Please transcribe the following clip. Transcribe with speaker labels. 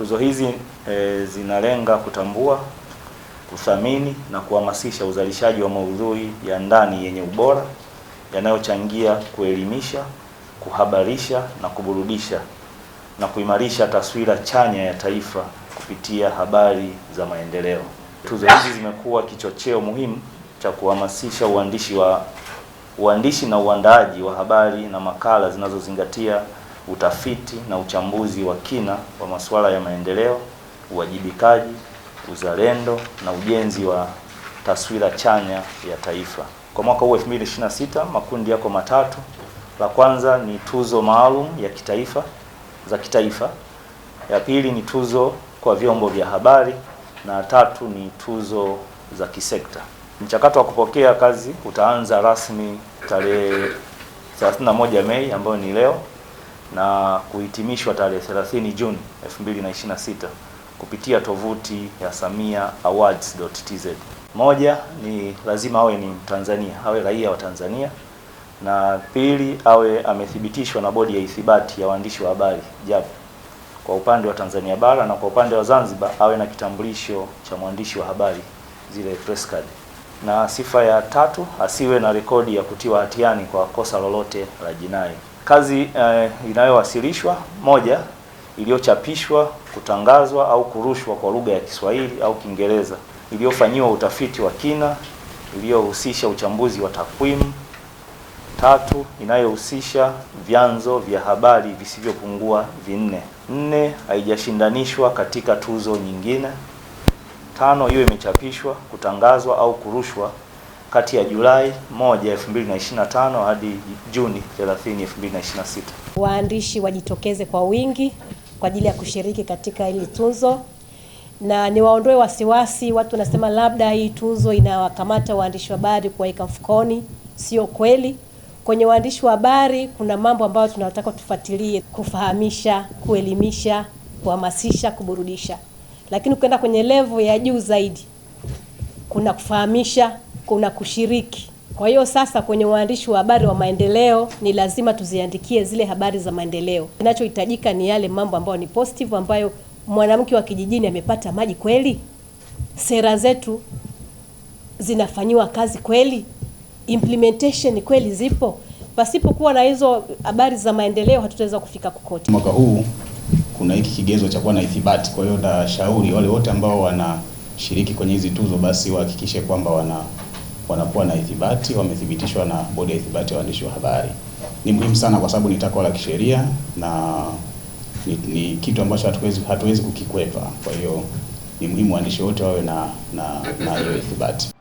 Speaker 1: Tuzo hizi zinalenga kutambua, kuthamini na kuhamasisha uzalishaji wa maudhui ya ndani yenye ubora yanayochangia kuelimisha, kuhabarisha na kuburudisha na kuimarisha taswira chanya ya taifa kupitia habari za maendeleo. Tuzo hizi zimekuwa kichocheo muhimu cha kuhamasisha uandishi na uandaaji wa habari na makala zinazozingatia utafiti na uchambuzi wa kina wa masuala ya maendeleo, uwajibikaji, uzalendo na ujenzi wa taswira chanya ya taifa. Kwa mwaka huu 2026 makundi yako matatu. La kwanza ni tuzo maalum ya kitaifa za kitaifa. Ya pili ni tuzo kwa vyombo vya habari na tatu ni tuzo za kisekta. Mchakato wa kupokea kazi utaanza rasmi tarehe 31 Mei ambayo ni leo na kuhitimishwa tarehe 30 Juni 2026 kupitia tovuti ya samiaawards.tz. Moja ni lazima awe ni Mtanzania, awe raia wa Tanzania, na pili awe amethibitishwa na bodi ya ithibati ya waandishi wa habari JAB kwa upande wa Tanzania bara, na kwa upande wa Zanzibar awe na kitambulisho cha mwandishi wa habari, zile press card. Na sifa ya tatu, asiwe na rekodi ya kutiwa hatiani kwa kosa lolote la jinai. Kazi inayowasilishwa: moja, iliyochapishwa, kutangazwa au kurushwa kwa lugha ya Kiswahili au Kiingereza, iliyofanyiwa utafiti wa kina, iliyohusisha uchambuzi wa takwimu. Tatu, inayohusisha vyanzo vya habari visivyopungua 4. 4, haijashindanishwa katika tuzo nyingine. 5, hiyo imechapishwa, kutangazwa au kurushwa kati ya Julai 1, 2025 hadi Juni 30, 2026.
Speaker 2: Waandishi wajitokeze kwa wingi kwa ajili ya kushiriki katika hili tuzo, na niwaondoe wasiwasi. Watu nasema labda hii tuzo inawakamata waandishi wa habari kuweka mfukoni. Sio kweli. Kwenye waandishi wa habari kuna mambo ambayo tunataka tufuatilie: kufahamisha, kuelimisha, kuhamasisha, kuburudisha. Lakini ukienda kwenye level ya juu zaidi, kuna kufahamisha, kuna kushiriki. Kwa hiyo sasa kwenye waandishi wa habari wa maendeleo ni lazima tuziandikie zile habari za maendeleo. Kinachohitajika ni yale mambo ambayo ni positive, ambayo mwanamke wa kijijini amepata maji kweli, sera zetu zinafanywa kazi kweli, implementation kweli zipo. Pasipokuwa na hizo habari za maendeleo hatutaweza kufika kokote.
Speaker 3: Mwaka huu kuna hiki kigezo cha kuwa na ithibati. Kwa hiyo nashauri wale wote ambao wanashiriki kwenye hizi tuzo basi wahakikishe kwamba wanakuwa na ithibati, wamethibitishwa na bodi ya ithibati ya waandishi wa habari. Ni muhimu sana kwa sababu ni takwa la kisheria na ni kitu ambacho hatuwezi kukikwepa. Kwa hiyo ni muhimu waandishi wote wawe na hiyo ithibati.